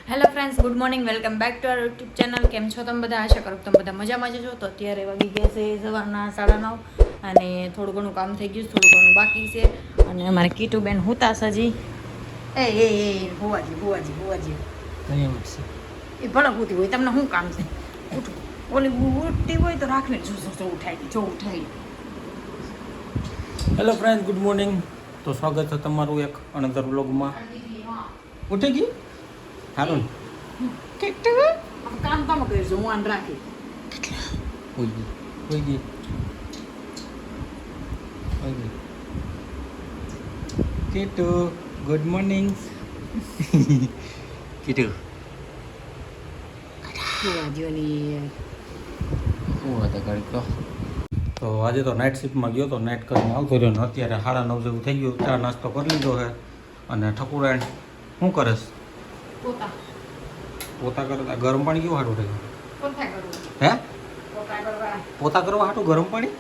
Hello friends, good morning. Welcome back to our YouTube channel. કેમ છો તમે બધા? આશા કરું તમે બધા મજામાં જ છો. તો અત્યારે વાગી ગયા છે સવારના 9:30 અને થોડું ઘણું કામ થઈ ગયું, થોડું ઘણું બાકી છે. અને અમારે કીટુબેન હુતા સજી હોવાજી એ ભલે પૂતી હોય, તમને શું કામ છે? ઉઠો. ઓલી ઉઠતી હોય તો રાખને ઉઠાઈ. Hello friend, good morning. તો સ્વાગત છે તમારું એક અનધર વ્લોગમાં. ઉઠી ગઈ? સારું કામ તમે કરજો, હું આને રાખી. હોઈ ગઈ. કીટુ, ગુડ મોર્નિંગ. કીટુ હોવાજીઓની શું હતા ઘડીક તો આજે તો નાઇટ શિફ્ટમાં ગયો તો, નાઇટ કરીને આવતો રહ્યો ને અત્યારે 9:30 જેવું થઈ ગયું. ચા નાસ્તો કરી લીધો છે. અને ઠકુરાણ શું કરેશ? પોતા કરતા ગરમ પાણી કેવું હાટું થઈ હે? પોતા કરવા હાટું ગરમ પાણી?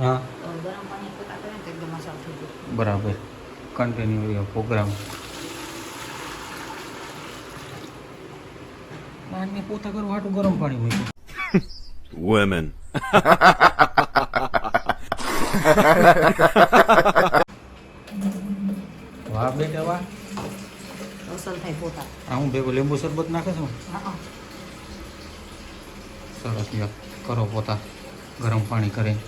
હા, બરાબર. Continue programme. પાણી પોતા કરવા હાટું ગરમ પાણી મૂક્યું. Women. વાહ બેટા વાહ. અસલ થાય પોતા. હું ભેગો લીંબુ શરબત નાખે છું. સરસ લ્યો, કરો પોતા ગરમ પાણી કરીને.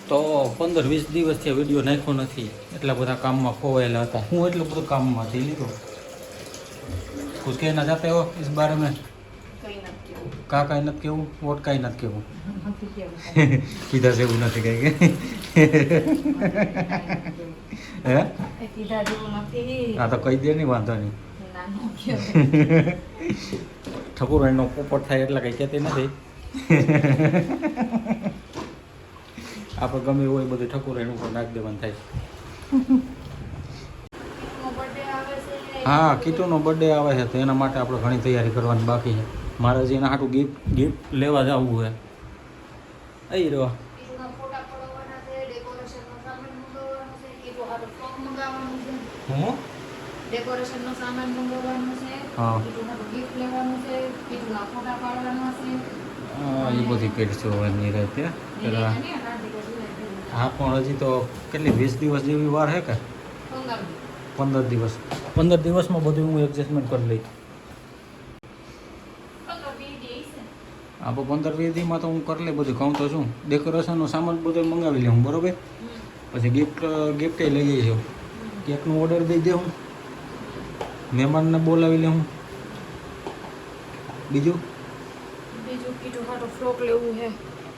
તો 15-20 દિવસથી વિડીયો નાખ્યો નથી, એટલા બધા કામમાં ખોવાયેલા હતા. હું એટલું બધું કામમાં થઈ લીધો. कुछ कहना चाहते हो इस बारे में? का काई नत केવું વોટ કાઈ નત કેવું કીધા છે એવું નથી કઈ હે કીધા જેવું નથી. આ તો કહી દે નહીં, વાંધો નહીં. ઠકુરાઈનો પોપટ થાય એટલે કઈ કહેતી નથી. આપણે ગમે હોય બધું ઠકુરાઈનું ઉપર નાખી દેવાનું થાય. હા, કીટુનો બર્થડે આવે છે તો એના માટે આપણે ઘણી તૈયારી કરવાની બાકી છે. મારે જે એના હાટું ગિફ્ટ લેવા જવું છે. અહીં રહ્યો. હું ડેકોરેશનનો સામાન મંગાવવાનો છે. હા, ગિફ્ટ લેવાનું છે. કીટુના ફોટા પાડવાના છે. એ બધી કરશું એની રીતે પેલા. હા, પણ હજી તો કેટલી 20 દિવસ જેવી વાર છે કે 15 દિવસ. 15 દિવસમાં બધું હું એડજસ્ટમેન્ટ કરી લઈ. આપણે 15-20 દીમાં તો હું કરી લઈ બધું. કહું તો શું, ડેકોરેશનનો સામાન બધું મંગાવી લઉં, બરાબર. પછી ગિફ્ટ લઈ જઈશું. કેકનો ઓર્ડર દઈ દે, હું મહેમાનને બોલાવી લઉં. બીજું કીટુ હાટો ફ્રોક લેવું છે.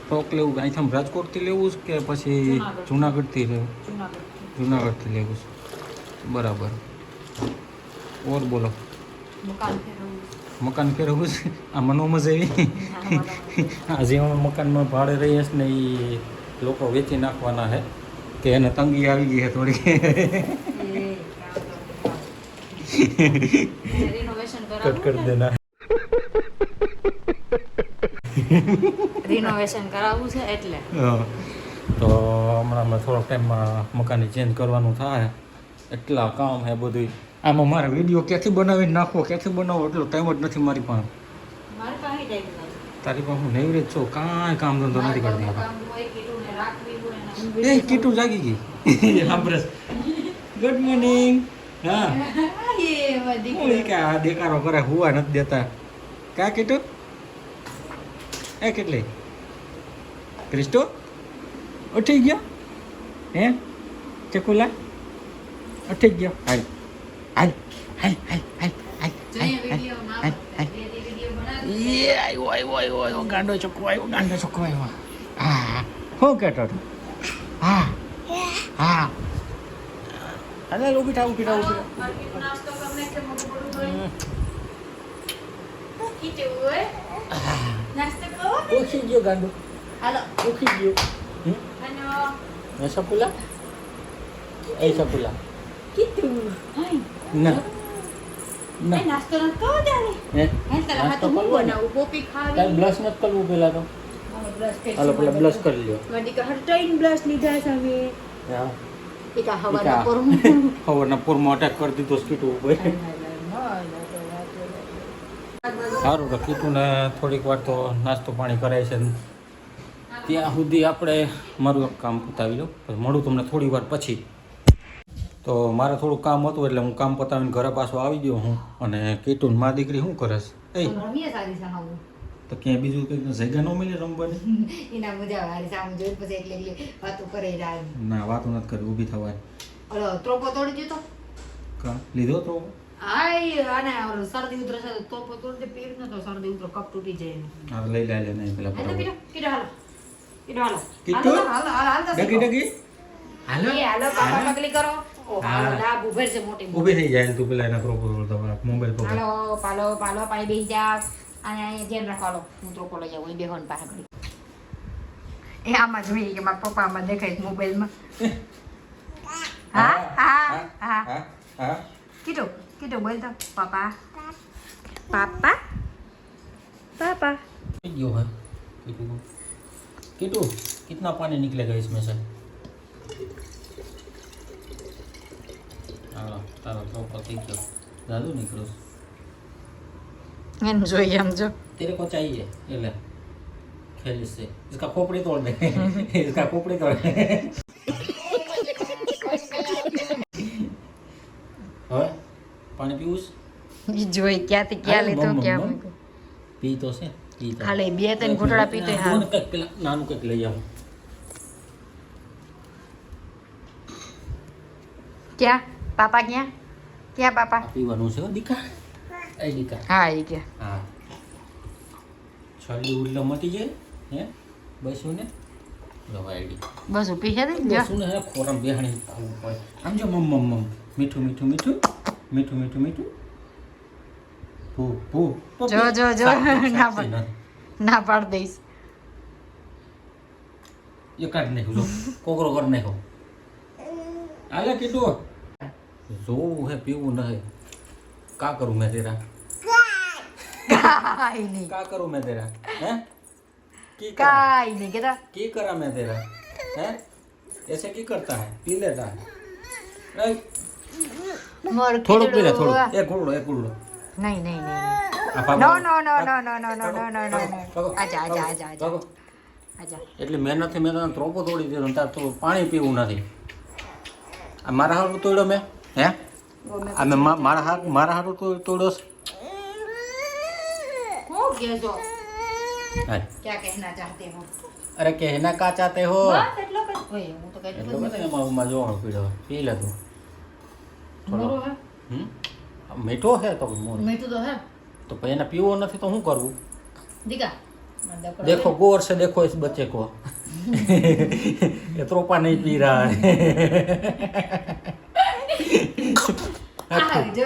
ફ્રોક લેવું અહીંથી રાજકોટથી લેવું છે કે પછી જુનાગઢથી લેવું? જુનાગઢથી લેવું છે, બરાબર. ઓર બોલો. મકાન ફેરવવું છે. આ મનો મજા આવી. આજે અમે મકાનમાં ભાડે રહીએ છીએ ને, એ લોકો વેચી નાખવાના છે કે એને તંગી આવી ગઈ છે થોડી. કટ કરી દેના. રિનોવેશન કરાવવું છે એટલે. હા, તો હમણાં થોડોક ટાઈમમાં મકાન ચેન્જ કરવાનું થાય. એટલા કામ છે બધું. આમાં મારે વિડીયો ક્યાંથી બનાવીને નાખવો, ક્યાંથી બનાવો એટલો ટાઈમ જ નથી મારી પાસે. તારી પાસે હું નવરી જ છું, કાંઈ કામ ધંધો નથી કરતી. એ કીટુ જાગી ગઈ. Good morning. હા, કે આ દેખાડો કરે, હુવા નથી દેતા. ક્યાં કીટુ? એ કેટલી ક્રિસ્ટો ઉઠી ગયો? હે ચકુલા ઉઠી ગયો? હાલ હાલ હાલ હાલ હાલ હાલ આવ્યો ગાંડો છોકરો આવ્યો. હા, શું કહેતો હતો? હા હા, અરે ઊભી થાવ. ઓછી ગયો ગાંડો. ઓછી ગયો. શકુલા એ શકુલા ના ના નાસ્તો ન કરો ત્યારે. નાસ્તો કરવો ને. તારે બ્લશ નથી કરવું પેલા તો? હાલો પેલા બ્લશ કરી લ્યો. બ્લશ લીધા છે હવે. હા, એકા હવાના એકા. પર સવારના પૂરમાં અટેક કરી દીધો કીટુ ઉપર સારું તો કીટુને થોડીક વાર તો નાસ્તો પાણી કરાય છે ત્યાં સુધી આપણે મારું એક કામ પતાવી લઉં પછી મળું તમને થોડી વાર પછી. તો મારે થોડું કામ હતું એટલે હું કામ પતાવીને ઘરે પાછો આવી ગયો હું. અને કીટુન મા દીકરી શું કરે છે? રમીએ સારી સાહુ તો ક્યાંય બીજું કંઈક જગ્યા ન મળે રમવાની? એના મજા આવે સામુ જોઈ પછી એટલે વાતો કરે જાય. ના વાતો નથી કરી, ઊભી થવાય. ઓલો ત્રોપો તોડી દીધો. કા લીધો તો આય આને ઓલો શરદી ઉધરસ તો ત્રોપો તોડી દે, પેર ન તો શરદી ઉધર કપ તૂટી જાય. હા લઈ લે નહીં પેલા હાલો બરાબર. કીટો કીટો હાલો કીટો હાલો કીટુ? હાલો હાલો હાલો ડગી ડગી હાલો એ હાલો પાપા પગલી કરો. ઓ હા. હાલો ના બુભર છે મોટી. ઊભી થઈ જાય તું પેલા એના પ્રોપોઝ તમારા મોબાઈલ પર. હાલો પાલો પાલો પાણી બેસી જા અને અહીંયા ધ્યાન રાખો. હાલો હું ત્રોપો લઈ જાઉં. એ બેહોન પાસે ઘડી એ આમાં જોઈએ કે મારા પપ્પા આમાં દેખાય છે મોબાઈલમાં. હા હા હા હા કીટો કીટો બોલ તો પાપા પાપા पापा क्यों है कीटू को? कीटू कितना पानी निकलेगा इसमें से? हाँ तारा तो पति क्यों ज़्यादा निकलो एम જોઈએ એમ જો तेरे को चाहिए ये ले खेल इससे इसका खोपड़ी तोड़ दे इसका खोपड़ी तोड़ दे હવે પાણી પીવું છે? ઈ જોઈ ક્યાંથી ક્યાં લીધો બમ, બમ, ક્યાં બમ. મૂક્યો. પી તો છે પી તો. ખાલી બે ત્રણ ઘૂંટડા પીતો હા. મને કંઈક પેલા નાનું કંઈક લઈ આવો. ક્યાં પાપા ક્યાં ક્યાં પાપા? આ પીવાનું છે હો, દીકા એ દીકા હા ઈ કે હા છલ્લી ઉલ્લો મટી જાય હે બસ્યું ને લવાયડી બસ પી છે જો બસ્યું ને હે ખોરામ બેહાણી ખાવું પડે આમ જો મમ મમ મમ મીઠું મીઠું મીઠું મીઠું મીઠું મીઠું ભૂ ભૂ જો જો જો ના પાડ ના પાડ દઈશ. ये काट नहीं लो कोकरो कर नहीं हो आले किटू जो है पीऊ नहीं का करूं मैं तेरा કાઈ નહીં का करूं मैं तेरा हैं की કાઈ નહીં કેતા की करा मैं तेरा हैं ऐसे की करता है पी लेता है મોર થોડું પી લે થોડું એક ગુડડો નહીં નહીં નહીં આ નો ભાગો. નો નો નો નો નો નો નો નો નો ભાગો, આજા આજા આજા આજા ભાગો. આજા એટલે મહેનતથી મેં તને ત્રોપો તોડી દીધો ને તાર તો પાણી પીવું નથી આ મારા હારું તોડ્યો મેં હે આ મેં મારા હારું તોડ્યો છે હું કેજો હાય. क्या कहना चाहते हो અરે કહેના કા ચાહતે હો બસ એટલો કઈ ઓય હું તો કઈ એટલો બધો એમાં જોવાનો પીડો પી લે તું મોરો હે હમ આ મીઠો છે તો મોર મીઠું તો હે તો પછી એને પીવો નથી તો શું કરવું દીકા देखो गौर से देखो इस बच्चे को ये त्रोपा नहीं पी रहा है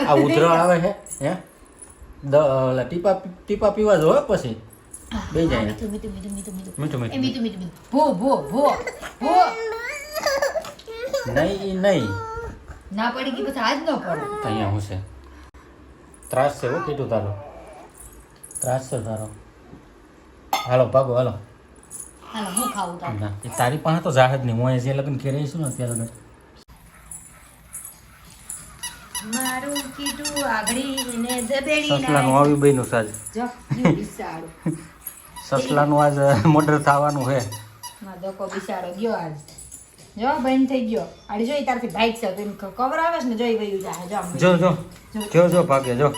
આ ઉધરા આવે છે હે ટીપા ટીપા પીવા જો પછી બે જાય મીઠું મીઠું મીઠું મીઠું મીઠું મીઠું એ મીઠું મીઠું મીઠું મીઠું ભો ભો ભો ભો નહીં નહીં ના પડી ગઈ પછી આજ ન પડે અહીંયા હું છે ત્રાસ છે હો કીધું તારો ત્રાસ છે તારો હાલો ભાગો હાલો હાલો હું ખાવું તાર ના એ તારી પાસે તો જાહેર નહીં હું જે લગ્ન કરી રહીશું ને ત્યાં લગ્ન મારું કીધું આગળી ને દબેડી સસલાનું આવી બન્યું સાજ જો જીવ બિસાડો સસલાનું આજ મોડર થવાનું છે માં દકો બિસાડો ગયો આજ જો બંધ થઈ ગયો આડી જોઈ તારથી બાઈક છે તો એમ કવર આવે છે ને જોઈ વયું જાય જો આમ જો જો જો જો ભાગે જો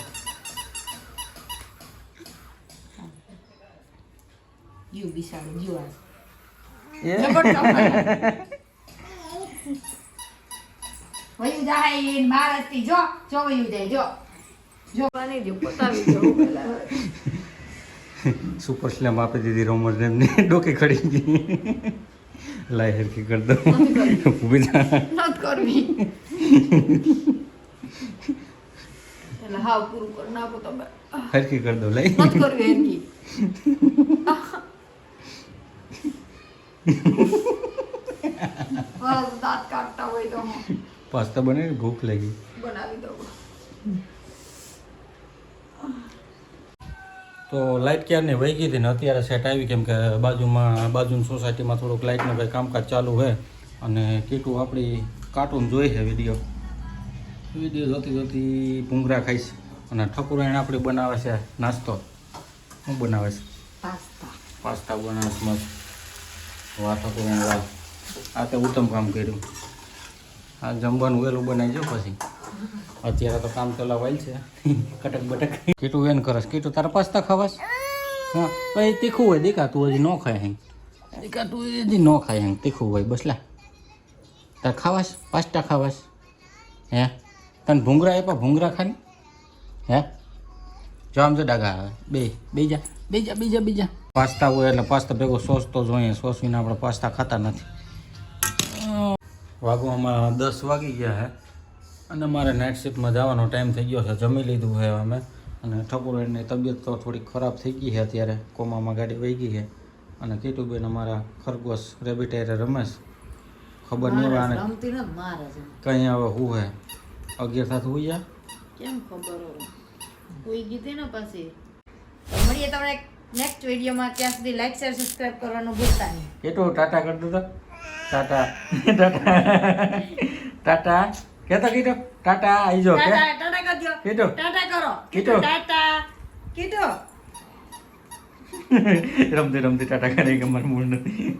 જીવ બિસાડો જીવ આજ એ વયું જાય એ મારતી જો જો વયું જાય જો જો પાણી જો પતાવી જો સુપર સ્લેમ આપી દીધી રોમર એમને ડોકે ખડી ગઈ લાય હરકી કર દો ઊભી થા નત કરવી એટલે હાવ પૂરું કરી નાખો તમે હરકી કર દો લઈ નત કરવી એની બસ દાંત કાઢતા હોય તો હું પાસ્તા બને ભૂખ લાગી બનાવી દઉં તો લાઇટ ક્યારની વહી ગઈ હતી ને અત્યારે સેટ આવી કેમ કે બાજુની સોસાયટીમાં થોડુંક લાઇટનું કંઈ કામકાજ ચાલુ છે અને કીટું આપણી કાર્ટૂન જોઈ છે વિડીયો જોતી જોતી ભૂંગરા ખાઈશ અને ઠકુરાઈને આપણે બનાવે છે નાસ્તો. શું બનાવે છે? પાસ્તા બનાવે છે મસ્ત. વાહ ઠકુરાઈને વાહ, આ તો ઉત્તમ કામ કર્યું. આ જમવાનું વહેલું બનાવી જો પછી. અત્યારે તો કામ તો વાઈલ છે કટક બટક. કીટું એન કરસ. કીટું તારા પાસ્તા ખાવાસ? હા પછી તીખું હોય દીકા, તું હજી ન ખાય હે દીકા, તું હજી ન ખાય હે તીખું હોય. બસ લા તાર ખાવાસ પાસ્તા ખાવાસ? હે તને ભૂંગરા આપ્યા? ભૂંગરા ખાને હે? જો આમ જો ડાગા આવે. બીજા પાસ્તા હોય એટલે પાસ્તા ભેગો સોસ તો જોઈએ. સોસ વિના આપણે પાસ્તા ખાતા નથી. વાગવામાં 10 વાગી ગયા હે અને મારે નાઇટ શિફ્ટમાં જવાનો ટાઈમ થઈ ગયો છે. જમી લીધું છે અમે અને ઠકુરાની તબિયત તો થોડી ખરાબ થઈ ગઈ છે અત્યારે. કોમામાં ગાડી વહી ગઈ છે અને કીટુબેન અમારા ખરગોશ રેબિટાયરે રમે છે. ખબર નહીં હવે આને કંઈ હવે હું હે 11 થતું હોઈ જાય કેમ ખબર હોય કોઈ ગીતે ને પછી. મળીએ તમને નેક્સ્ટ વિડીયોમાં. ત્યાં સુધી લાઈક શેર સબસ્ક્રાઇબ કરવાનું ભૂલતા નહીં. કીટુ ટાટા કરતો તો ટાટા ટાટા કેતો કીટુ ટાટા આવી જો કે ટાટા કરજો. કીટુ ટાટા કરો. કીટુ ટાટા કીટુ. રમતી ટાટા કરે કે મારું મૂળ નથી.